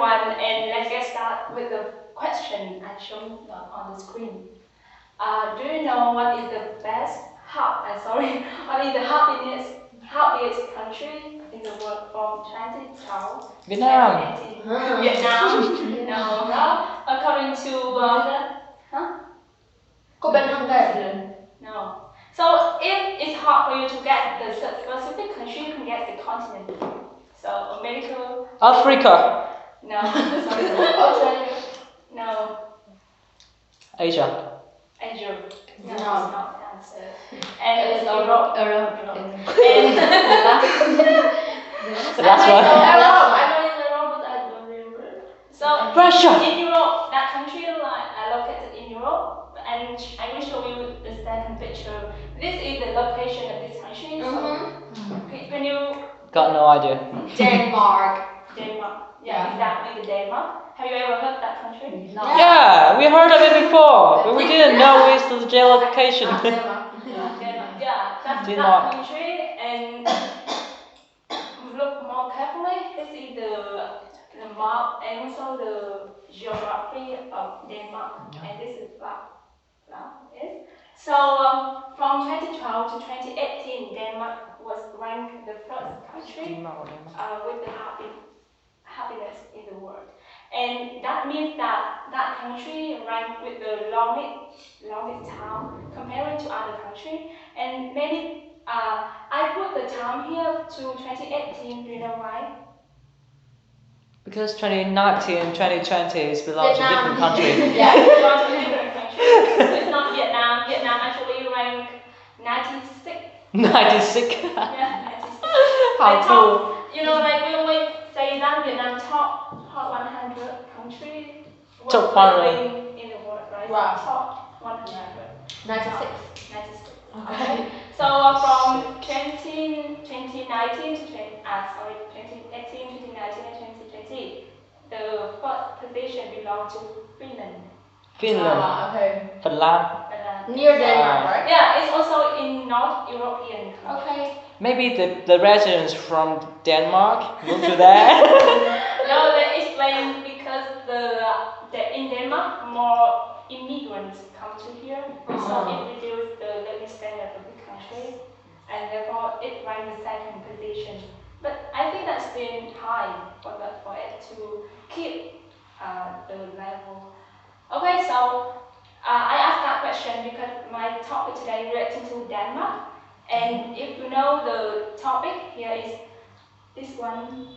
everyone, and let's get started with the question I showed on the screen. Do you know what is the what is the happiest country in the world from 2012 Việt Nam. 2018? Vietnam? No. According to Copenhagen. No. So if it's hard for you to get the specific country, you can get the continent. So America. Africa. No. Sorry. Australia. No. Asia. Asia. No, No. it's not the answer. And it's Europe. And The last one. I know it's Europe, but I don't remember. So Russia. in Europe, that country located in Europe, and I will show you the second picture. This is the location of this country. So can you? Got no idea. Denmark. Denmark. Yeah, exactly the Denmark. Have you ever heard that country? No. Yeah, we heard of it before, but we didn't know it's the geolocation. Denmark. Yeah, that's Denmark. that country. And look more carefully. This is the map and also the geography of Denmark. And this is yes. So from 2012 to 2018, Denmark was ranked the first country with the happiness in the world. And that means that that country ranked with the longest time compared to other countries. And many, I put the time here to 2018. Do you know why? Because 2019 and 2020 belong to different countries. Yeah, it belongs to different countries. So it's not Vietnam. Vietnam actually ranked 96. 96. Yeah, 96. How cool. You know, like we always say that Vietnam top 100 countries. Top 100 in the world, right? Wow. Top 100. 96. 96. Okay. So from 2018 to 2019 and 2020, the first position belonged to Finland. Finland. Okay. Finland. Near Denmark, right? Yeah, it's also in North European country. Okay. Maybe the residents from Denmark move to there. No, they explain because in Denmark more immigrants come to here, so it reduces the living standard of the country, and therefore it ranks the second position. But I think that's still high for it to keep the level. Okay, so I asked that question because my topic today relating to Denmark, and if you know the topic, here is this one.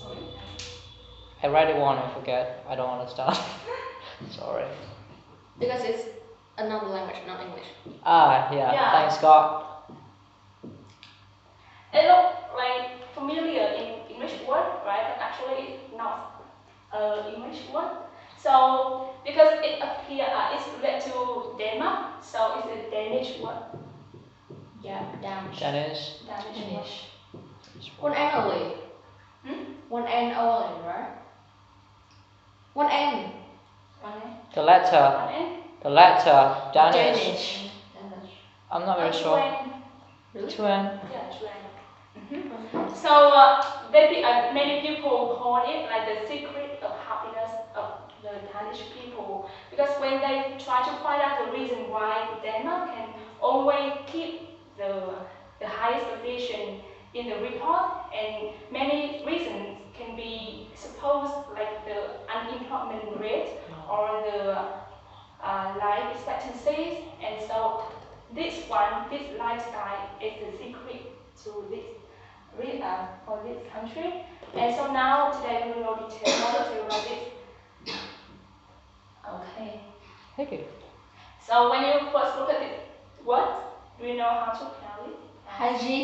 Sorry. I write it one, I forget. I don't understand. Sorry. Because it's another language, not English. Yeah. Thanks God. It looks like familiar in English word, right? But actually it's not English word. So because it appears it's related to Denmark, so it's a Danish word. Yeah, Danish. Danish. One and only. One and only, right? One and. The letter. Danish. Danish. I'm not very sure. Really? Tuan. Yeah, Tuan. So many people call it like the secret of happiness of the Danish people, because when they try to find out the reason why Denmark can always keep the highest position in the report, and many reasons can be supposed, like the unemployment rate or the life expectancies, and so this lifestyle is the secret to this for this country. And so now today we will detail more detail about this. Okay. Hygge. So when you first look at this word, do you know how to pronounce it? Hygge.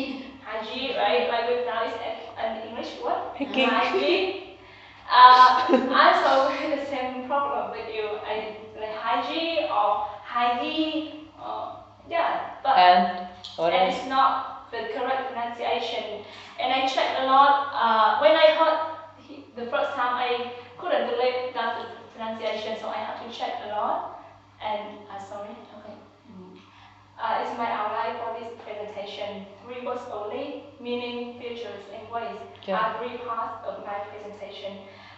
Hygge, right? Like we pronounce it an English word. Hygge. Hygge. I also had the same problem with you. Like Hygge or Hygge. But it's not the correct pronunciation. And I checked a lot. When I heard the first time, I couldn't believe that's the pronunciation, so I had to check a lot. And sorry, okay. It's my outline for this presentation. 3 words only, meaning, features, and ways are 3 parts of my presentation.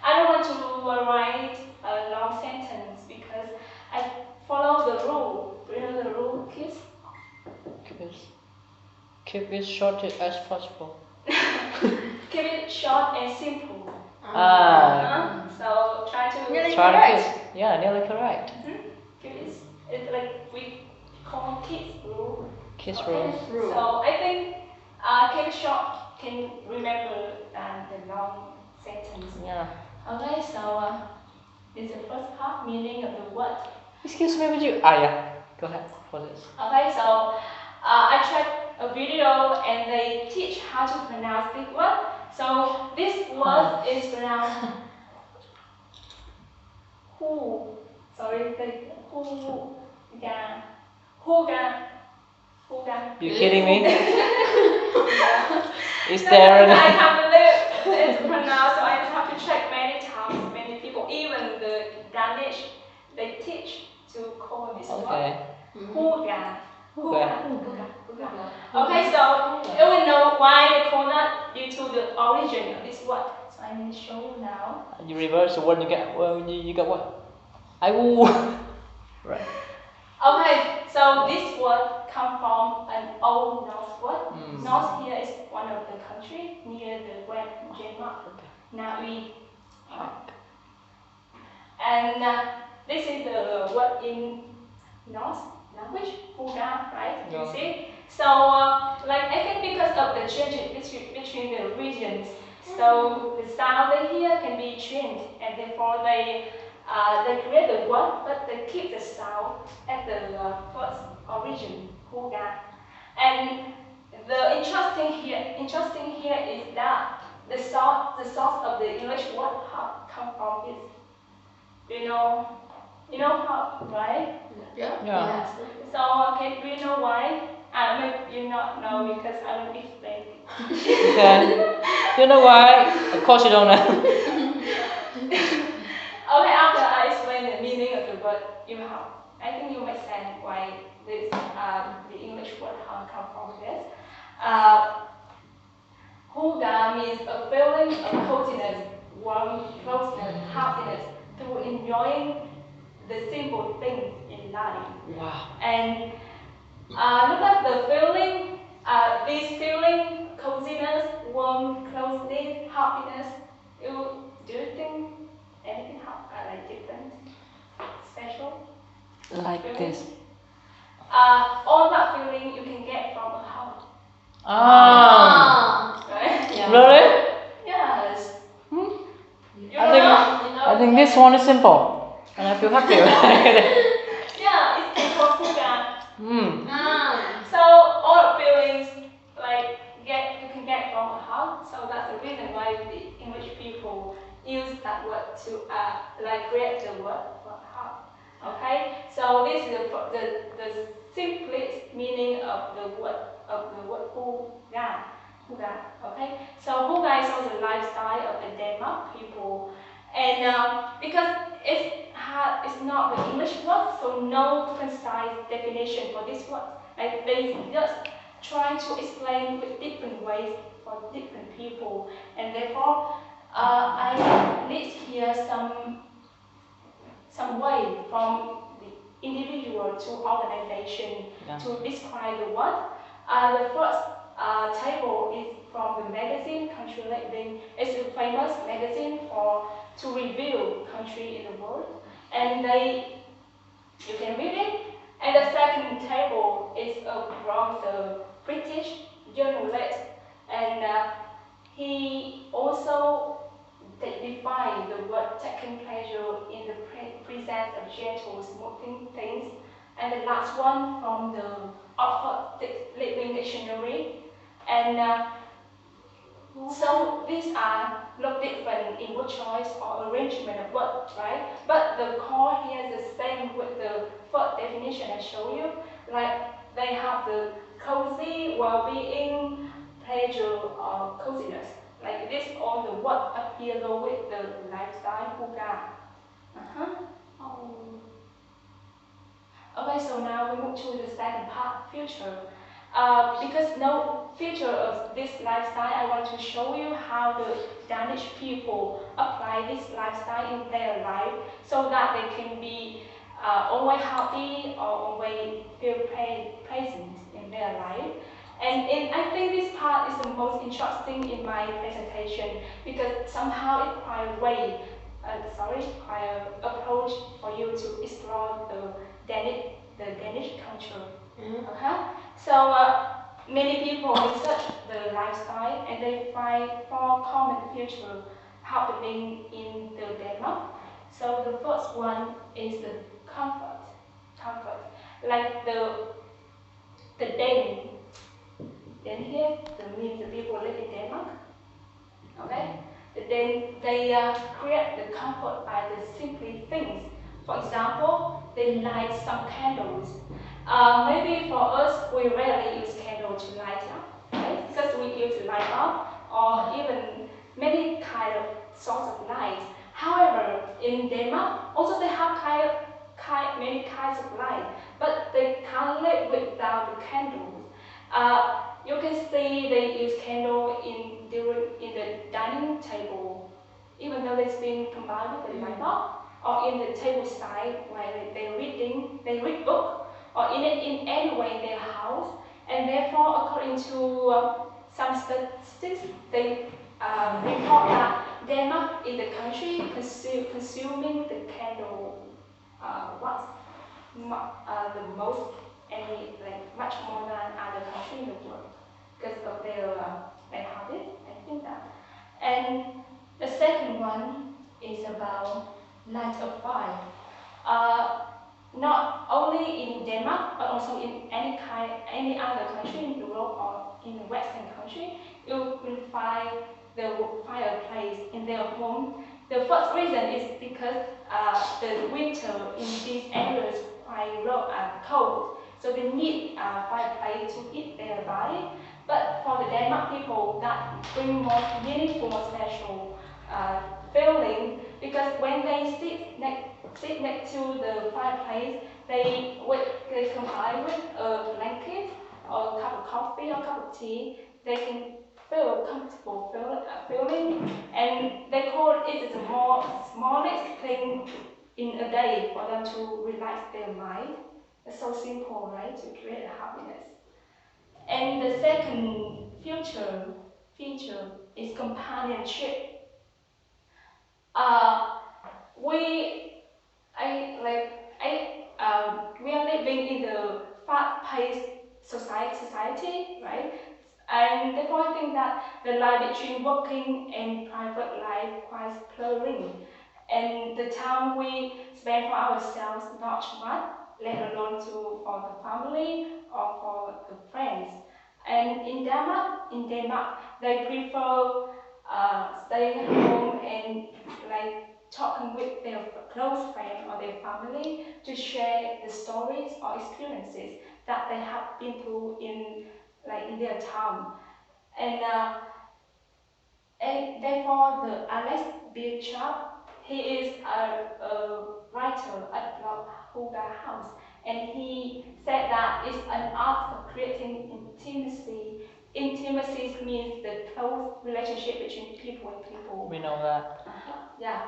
I don't want to write a long sentence because I follow the rule. Do you know the rule, kids? Keep it short as possible. Keep it short and simple. So try to Nearly correct. Yeah, nearly correct. It's like we call kids rule. Kids Okay. rule. So I think keep it short can remember the long sentence. Yeah. Okay, so this is the first part, meaning of the word. Excuse me, would you? Yeah. Go ahead for this. Okay, so I checked a video and they teach how to pronounce this word. So this word is pronounced who. Sorry, Huga. You kidding me? Is No, there I can't believe it's pronounced, so I have to check many times. Many people, even the Danish, they teach to call this word. Huga. Okay, so you will know why they call that due to the origin of this word. So I'm going to show you now. You reverse the word, you get you got what? Right. Okay, so this word comes from an old Norse word. Norse here is one of the country near the west Denmark. Now and this is the word in Norse language, Huga, right? You see? So, like I think because of the changes between the regions, so the sound they hear can be changed, and therefore they create the word, but they keep the sound at the first origin, Huga. And the interesting here is that the source of the English word hub come from this. You know hub, right? Yeah. Yes. So, okay, do you know why? Maybe you not know because I will explain. Okay. You know why? Of course you don't know. Okay, after I explain the meaning of the word you have, I think you understand why this the English word come from this. Huga means a feeling of coziness, warmth, closeness, happiness through enjoying the simple things in life. Wow. And look at the feeling, this feeling, coziness, warmth, closeness, happiness. Do you think anything like different, special? Like feeling? this. All that feeling you can get from a hug. Right? Yeah. Really? Yes. You I don't think know? I think this one is simple, and I feel happy. Yeah, it's called Hygge. So all the feelings like you can get from a hug. So that's the reason why the English people use that word to like create the word for hug. Okay. So this is the simplest meaning of the word Hygge. Okay. So Hygge is also the lifestyle of the Denmark people, and because it's not the English word, so no concise definition for this word. Like they just try to explain with different ways for different people, and therefore I list here some way from the individual to organization to describe the word. The first table is from the magazine Country Living. It's a famous magazine to review country in the world, and you can read it. And the second table is from the British journalist, and he also defined the word taking pleasure in the presence of gentle, smoothing things. And the last one from the Oxford Living Dictionary, and so these look different in word choice or arrangement of words, right? But the core here is the same with the first definition I show you. Like they have the cozy, well-being, pleasure, or coziness. Like this, all the word appear with the lifestyle Hygge. Okay, so now we move to the second part, future. Because no feature of this lifestyle, I want to show you how the Danish people apply this lifestyle in their life so that they can be always happy or always feel present in their life. And I think this part is the most interesting in my presentation because somehow it requires approach for you to explore the Danish culture. Okay? So many people research the lifestyle and they find four common features happening in the Denmark. So the first one is the comfort. Comfort. Like the Dane. Then here the means the people live in Denmark. Okay? Then they create the comfort by the simply things. For example, they light some candles. Maybe for us, we rarely use candle to light up, right? Because we use light bulb or even many kind of sorts of light. However, in Denmark, also they have many kinds of light, but they can't live without the candles. You can see they use candle in the dining table, even though it's been combined with the light bulb, or in the table side while they read book, or in any way in their house. And therefore, according to some statistics, they report that Denmark is the country consuming the candle the most, much more than other countries in the world because of their habit. I think that. And the second one is about light of fire. Not only in Denmark, but also in any other country in Europe or in the Western country, you will find the fireplace in their home. The first reason is because the winter in these areas quite cold, so they need a fireplace to heat their body. But for the Denmark people, that bring more meaningful, more special feeling because when they sit next to the fireplace, they combine with a blanket or a cup of coffee or a cup of tea. They can feel comfortable feeling, and they call it the smallest thing in a day for them to relax their mind. It's so simple, right? To create happiness. And the second feature is companionship. We are living in the fast-paced society, right? And therefore, I think that the line between working and private life quite blurring. And the time we spend for ourselves not much, let alone for the family or for the friends. And in Denmark, they prefer staying at home and talking with their close friends or their family to share the stories or experiences that they have been through in their town. And therefore, the Alex Bierchap, he is a writer at blog Hygge House, and he said that it's an art of creating intimacy. Intimacy means the close relationship between people and people. We know that. Yeah.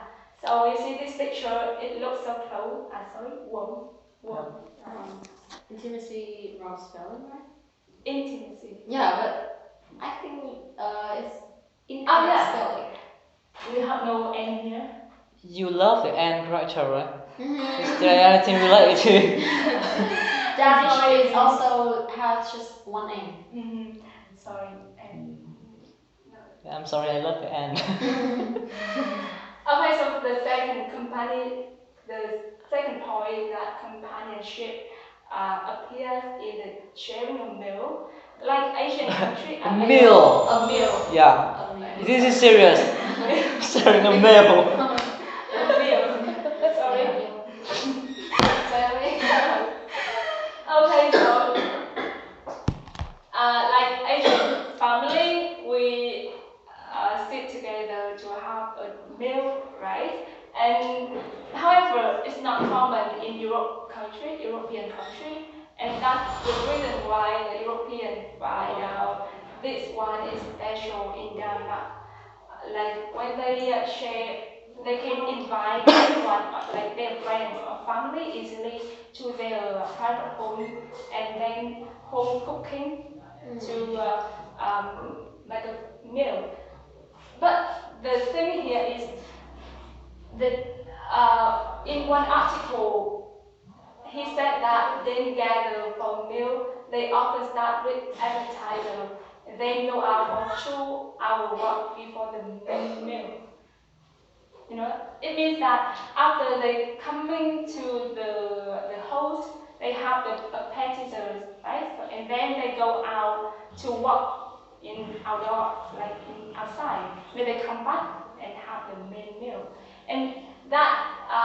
So you see this picture, it looks so close. Warm. Intimacy, wrong spelling, right? Intimacy. Yeah, but I think it's incorrect spelling. We have no N here. You love the N character, right? Is there anything related to it? Danish also has just one N. Sorry, N. No. I'm sorry, I love the N. Okay, so the second point that companionship appears in the sharing a meal. Like Asian country, A meal. A meal. Yeah. A meal. This is serious. Sharing a meal. A meal. Sorry. Okay, so like Asian family, we sit together to have a meal, right? And however, it's not common in European country. And that's the reason why the European find out this one is special in Denmark. Like when they share, they can invite everyone, like their friends or family, easily to their private home, and then home cooking to like a meal. But the thing here is that in one article, he said that they gather for a meal, they often start with appetizer, and then go out for 2 hour walk before the main meal. You know, it means that after they coming to the host, they have the appetizers, right? So, and then they go out to walk in outdoor, like in outside. Then they come back and have the main meal. And that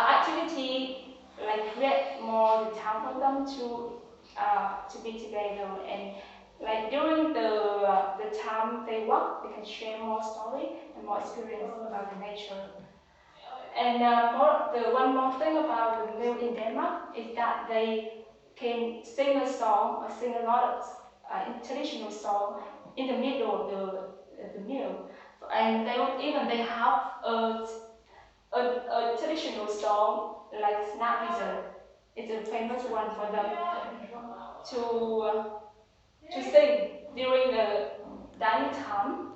activity like create more time for them to be together, and like during the time they walk, they can share more story and more experience about the nature. And one more thing about the meal in Denmark is that they can sing a song or sing a lot of traditional song in the middle of the meal. And they have a traditional song like Snappizer. It's a famous one for them to sing during the dining time.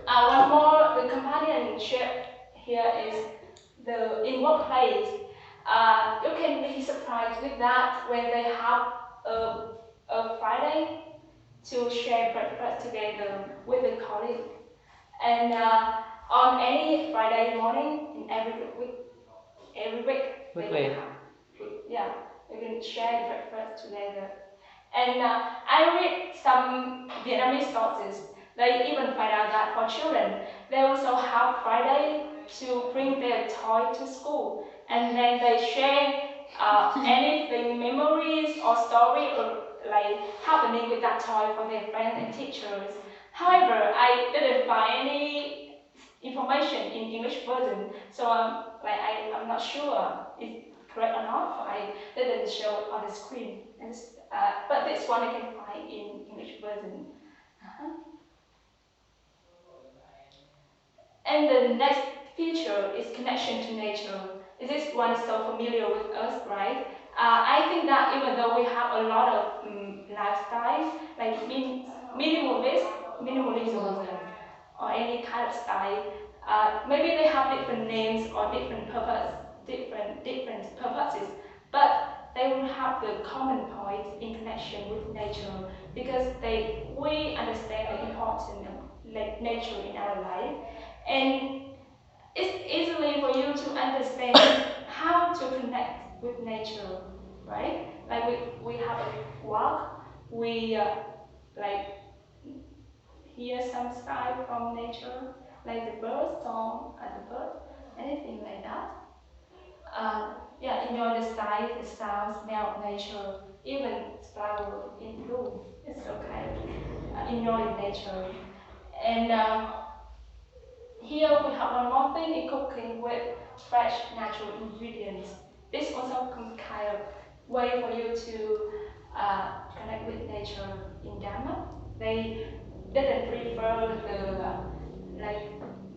One more, the companionship here is in workplace. You can be surprised with that when they have a Friday to share breakfast together with the colleague. And on any Friday morning in every week, they can have, yeah, they can share breakfast together. And I read some Vietnamese sources. They even find out that for children, they also have Friday to bring their toy to school, and then they share anything, memories or story or like happening with that toy for their friends and teachers. However, I didn't find any information in English version, so I'm not sure if correct or not. So I didn't show it on the screen. But this one I can find in English version. And the next feature is connection to nature. This one is so familiar with us, right? I think that even though we have a lot of lifestyles, like minimalism, or any kind of style, maybe they have different names or different purposes, but they will have the common point in connection with nature, because we understand the importance of nature in our life, and it's easily for you to understand how to connect with nature, right? Like we have a walk, we like hear some sound from nature, like the bird song at the bird, anything like that. Yeah, enjoy the sight, the sound, smell of nature, even flower in bloom. It's okay. Enjoy nature. And here we have one more thing in cooking with fresh natural ingredients. This also kind of way for you to connect with nature in Denmark. They didn't prefer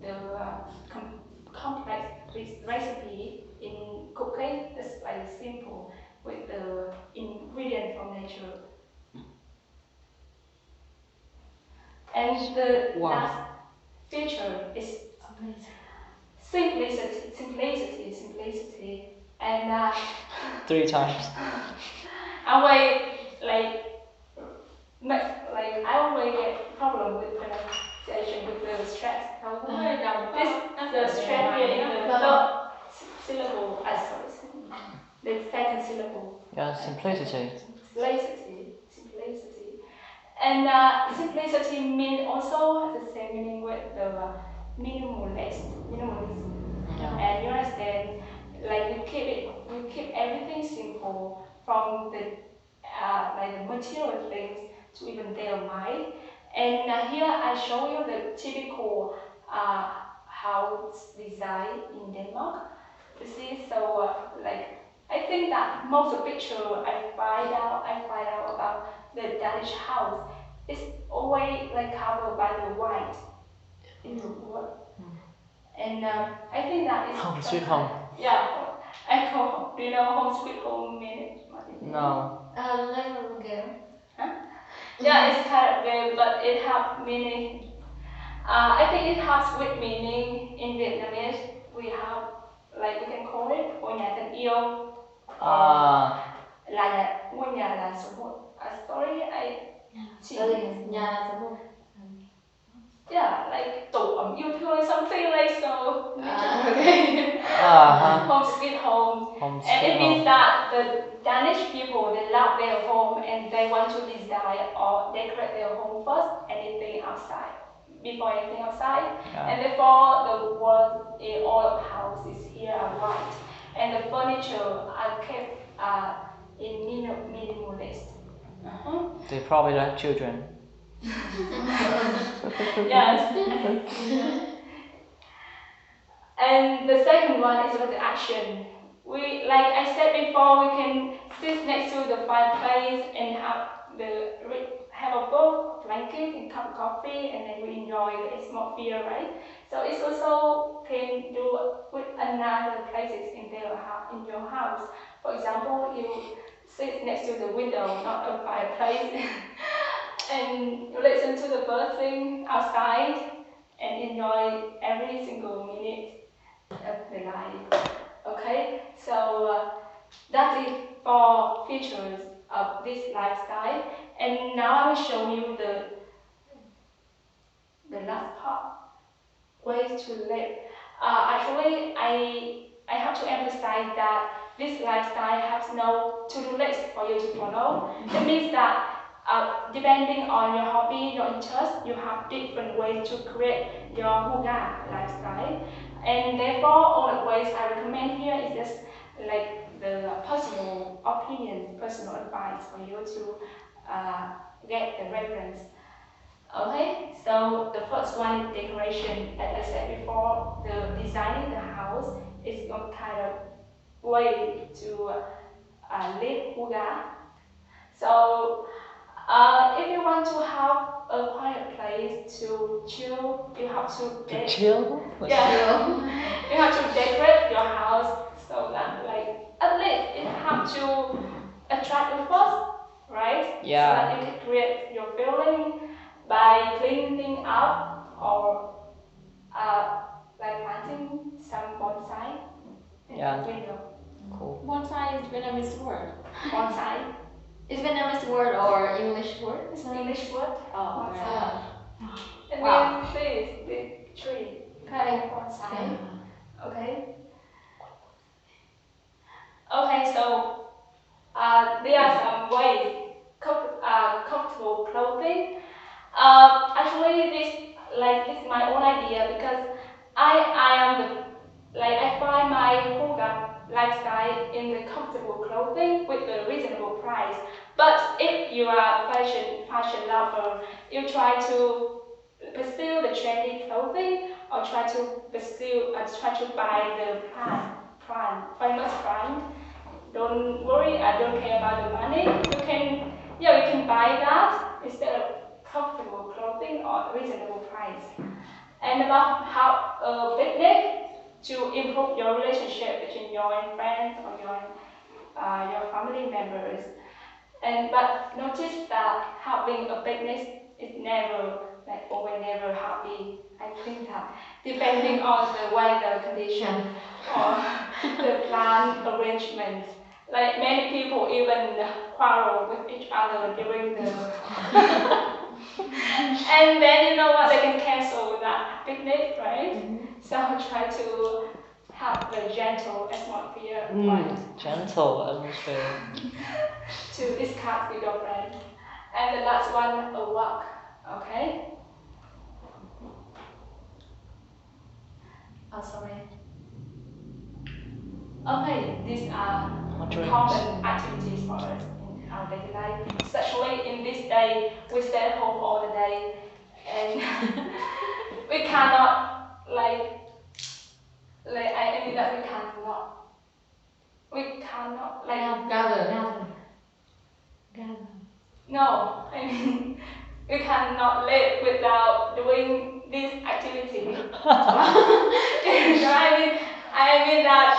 the complex recipe in cooking. It's like simple with the ingredient from nature. And the last feature is simplicity, and 3 times. I always get problem with pronunciation with the stress. The stress here in the third syllable, the second syllable. Yeah, simplicity. Simplicity. And simplicity means also the same meaning with the minimalism. Yeah. And you understand, like we keep everything simple, from the material things to even their mind. And here I show you the typical house design in Denmark. You see, so I think that most of the picture I find out about the Danish house is always like covered by the white in the wood. And I think that is Home Sweet Home. Yeah, I call. Do you know Home Sweet Home meaning? No. Little girl. Huh? Yeah, it's kind of good, but it has meaning. I think it has with meaning in Vietnamese. We have like we can call it ngôi nhà tình yêu. Là ngôi nhà là số một. Sorry, I. Nhà là số một. Yeah, like tổ ấm yêu thương, something like so. Okay. Home sweet home. And it means that the Danish people, they love their home and they want to design or decorate their home first, before anything outside. Yeah. And therefore the walls in all houses here are white. And the furniture are kept in minimalist. They probably don't have children. Yes. And the second one is about the action. We, like I said before, we can sit next to the fireplace and have a book, a blanket, and cup of coffee, and then we enjoy the atmosphere, right? So it's also can do with another places in your house. For example, you sit next to the window, not a fireplace, and you listen to the birds sing outside and enjoy every single minute of the life. Okay, so that's it for features of this lifestyle. And now I will show you the last part, ways to live. Actually, I have to emphasize that this lifestyle has no to-do list for you to follow. It means that depending on your hobby, your interest, you have different ways to create your Hygge lifestyle. And therefore, all the ways I recommend here is just like the personal opinion, personal advice for you to get the reference. Okay, so the first one is decoration. As I said before, the designing the house is a kind of way to live Hygge. So if you want to have a quiet place to chill, you have to chill? Yeah, you have to decorate your house so that like at least it have to attract you first, right? Yeah. So that you can create your feeling by cleaning things up or like planting some bonsai in the window. Cool. Bonsai is Vietnamese word. Bonsai. Is Vietnamese word or English word? It's an English word. Oh, Bonsai. It wow. means this, the tree. Okay. Bonsai. Okay. Okay, so there are some ways. Comfortable clothing. Actually, this is my own idea because I find my Hygge lifestyle in the comfortable clothing with a reasonable price. But if you are fashion lover, you try to pursue the trendy clothing or try to buy the famous brand. Don't worry, I don't care about the money. You can buy that instead of comfortable clothing or reasonable price. And about how picnic to improve your relationship between your friends or your family members. But notice that having a picnic is never never happy. I think that depending on the weather condition or the plan arrangement. Like many people even quarrel with each other during the and then you know what, they can cancel that picnic, right? So try to have the gentle atmosphere Gentle atmosphere. to discuss with your friends. And the last one, a walk. Okay? Oh, sorry. Okay, these are common activities for us in our daily life, especially in this day. We stay at home all the day, and we cannot I mean that we cannot cannot like gather. no, I mean you cannot live without doing this activity. I mean that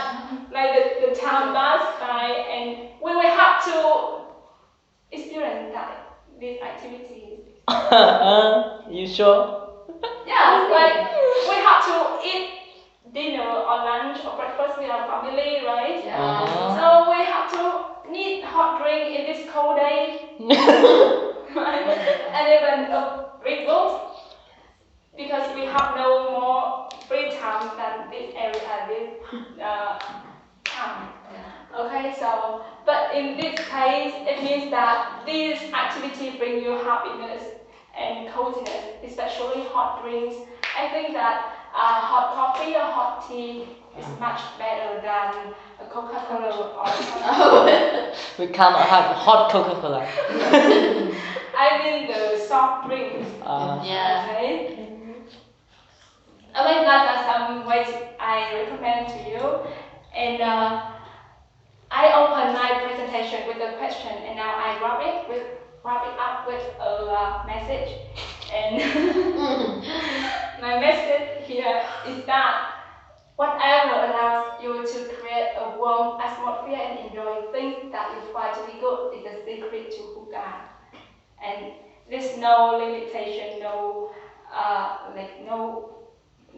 like the time pass by and we will have to experience that these activities. You sure? Yeah, like we have to eat dinner or lunch or breakfast with our family, right? Yeah. So we have to need hot drink in this cold day, and even a read book because we have no more free time than this area, this time. Okay, so but in this case, it means that this activity brings you happiness and coziness, especially hot drinks. I think that hot coffee or hot tea is much better than a Coca-Cola or something. We cannot have hot Coca-Cola. I mean the soft drinks. Yeah. Okay. I mean that are some ways I recommend to you, and I open my presentation with a question, and now I wrap it up with a message. And my message here is that whatever allows you to create a warm atmosphere and enjoy things that you find to be good is the secret to Hygge. And there's no limitation, no.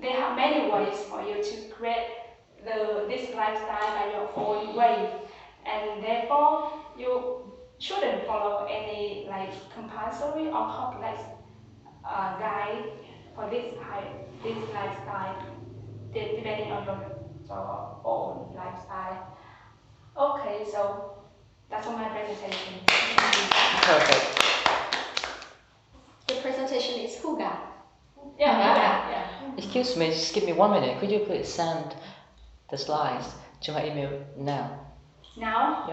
They have many ways for you to create this lifestyle by your own way, and therefore you shouldn't follow any like compulsory or complex guide for this lifestyle, depending on your own lifestyle. Okay, so that's all my presentation. Perfect. The presentation is Hygge. Yeah. Excuse me, just give me 1 minute. Could you please send the slides to my email now? Now?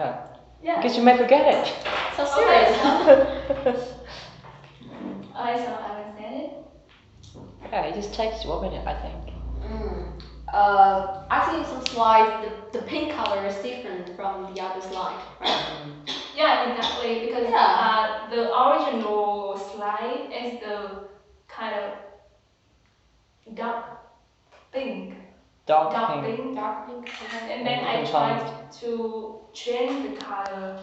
Yeah. Because you may forget it. So serious, Okay, so I will send it. Yeah, it just takes 1 minute, I think. I see some slides, the pink color is different from the other slide, right? Yeah, exactly, because the original slide is the kind of dark pink. Dark Dark pink. pink. And then I tried to change the color